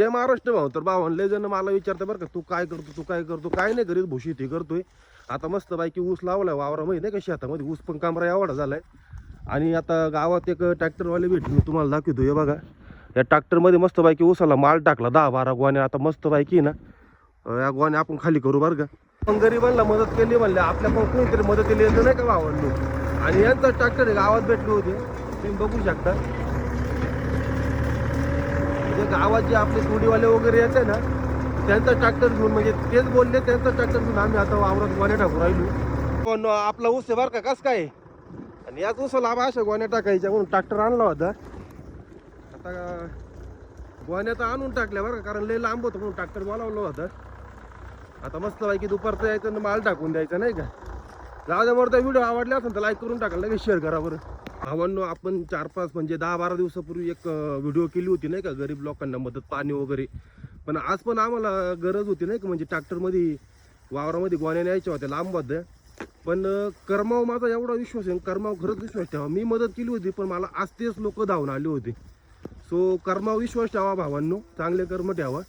जय महाराष्ट्र भाऊ. तर भाऊ लय जण मला विचारतं बरं का, तू काय करतो काय नाही करीत, भुशी ते करतोय. आता मस्त बायकी ऊस लावलाय वावरामध्ये नाही का, शेतामध्ये ऊस पण कामरा एवढा झालाय. आणि आता गावात एक ट्रॅक्टरवाले भेटले, मी तुम्हाला दाखवतो. हे बघा, या ट्रॅक्टरमध्ये मस्त बायकी ऊसाला माल टाकला 10-12 गोण्या. आता मस्त बायकी ना या गोण्या आपण खाली करू बरं का. पण गरीबांना मदत केली म्हणले, आपल्या पण कोणीतरी मदतीला येतं नाही का भावांनी. आणि यांचं ट्रॅक्टर गावात भेटले होते, तुम्ही बघू शकता. म्हणजे गावात जे आपले टोडीवाले वगैरे येते ना, त्यांचा ट्रॅक्टर घेऊन, म्हणजे तेच बोलले त्यांचा ट्रॅक्टर घेऊन आम्ही आता वावरात गोण्या टाकू राहिलो. पण आपला ऊस आहे बरं का, कसं काय. आणि याच ऊसाला अशा गोण्या टाकायच्या म्हणून ट्रॅक्टर आणला होता. आता गोण्या तर आणून टाकल्या बरं का, कारण लय लांब होतं म्हणून ट्रॅक्टर बोलावलं होतं. आता मस्त पैकी दुपारचं यायचं आणि माल टाकून द्यायचा नाही का. जाऊद्यावर तर व्हिडिओ आवडला असेल तर लाईक करून टाका, लगेच शेअर करा बरं. भावांनो, आपण 4-5 म्हणजे 10-12 दिवसापूर्वी एक व्हिडिओ केली होती नाही का, गरीब लोकांना मदत, पाणी वगैरे. पण आज पण आम्हाला गरज होती नाही का, म्हणजे ट्रॅक्टरमध्ये वावरामध्ये गोण्या न्यायच्या होत्या लांब होत्या. पण कर्माव माझा एवढा विश्वास आहे, कर्माव खरंच विश्वास ठेवा. मी मदत केली होती पण मला आज तेच लोक धावून आले होते. सो कर्माव विश्वास ठेवा भावांनो, चांगले कर्म ठेवा.